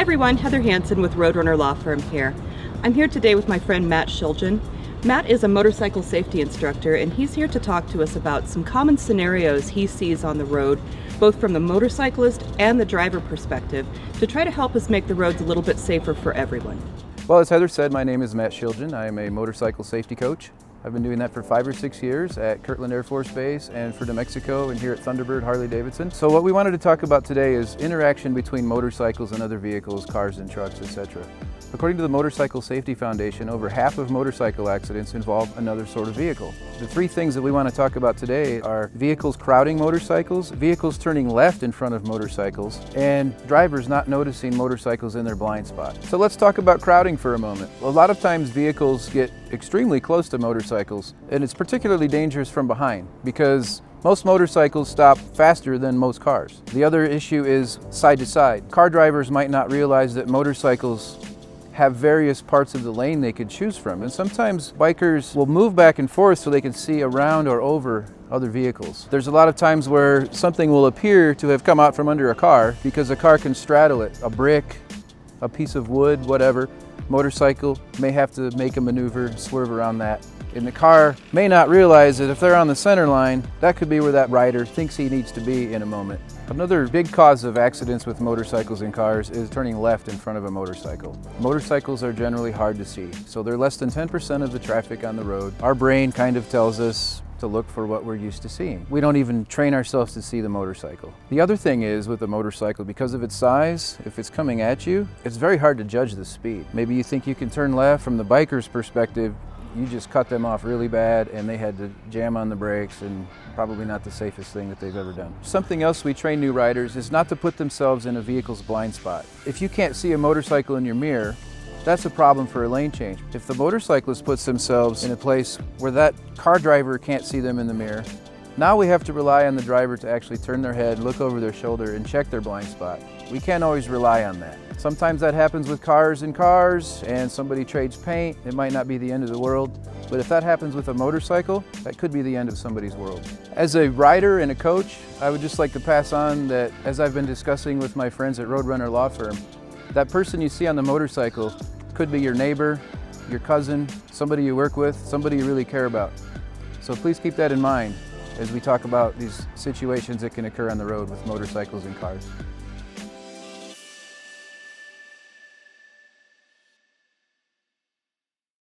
everyone, Heather Hansen with Roadrunner Law Firm here. I'm here today with my friend Matt Schildgen. Matt is a motorcycle safety instructor, and he's here to talk to us about some common scenarios he sees on the road, both from the motorcyclist and the driver perspective, to try to help us make the roads a little bit safer for everyone. Well, as Heather said, my name is Matt Schildgen. I am a motorcycle safety coach. I've been doing that for 5 or 6 years at Kirtland Air Force Base and for New Mexico and here at Thunderbird Harley-Davidson. So what we wanted to talk about today is interaction between motorcycles and other vehicles, cars and trucks, etc. According to the Motorcycle Safety Foundation, over half of motorcycle accidents involve another sort of vehicle. The 3 things that we want to talk about today are vehicles crowding motorcycles, vehicles turning left in front of motorcycles, and drivers not noticing motorcycles in their blind spot. So let's talk about crowding for a moment. A lot of times vehicles get extremely close to motorcycles, and it's particularly dangerous from behind because most motorcycles stop faster than most cars. The other issue is side to side. Car drivers might not realize that motorcycles have various parts of the lane they could choose from, and sometimes bikers will move back and forth so they can see around or over other vehicles. There's a lot of times where something will appear to have come out from under a car because a car can straddle it, a brick, a piece of wood, whatever. Motorcycle may have to make a maneuver, swerve around that. And the car may not realize that if they're on the center line, that could be where that rider thinks he needs to be in a moment. Another big cause of accidents with motorcycles and cars is turning left in front of a motorcycle. Motorcycles are generally hard to see, so they're less than 10% of the traffic on the road. Our brain kind of tells us to look for what we're used to seeing. We don't even train ourselves to see the motorcycle. The other thing is with the motorcycle, because of its size, if it's coming at you, it's very hard to judge the speed. Maybe you think you can turn left. From the biker's perspective, you just cut them off really bad and they had to jam on the brakes, and probably not the safest thing that they've ever done. Something else we train new riders is not to put themselves in a vehicle's blind spot. If you can't see a motorcycle in your mirror, that's a problem for a lane change. If the motorcyclist puts themselves in a place where that car driver can't see them in the mirror, now we have to rely on the driver to actually turn their head, look over their shoulder, and check their blind spot. We can't always rely on that. Sometimes that happens with cars and somebody trades paint. It might not be the end of the world, but if that happens with a motorcycle, that could be the end of somebody's world. As a rider and a coach, I would just like to pass on that, as I've been discussing with my friends at Roadrunner Law Firm, that person you see on the motorcycle could be your neighbor, your cousin, somebody you work with, somebody you really care about. So please keep that in mind as we talk about these situations that can occur on the road with motorcycles and cars.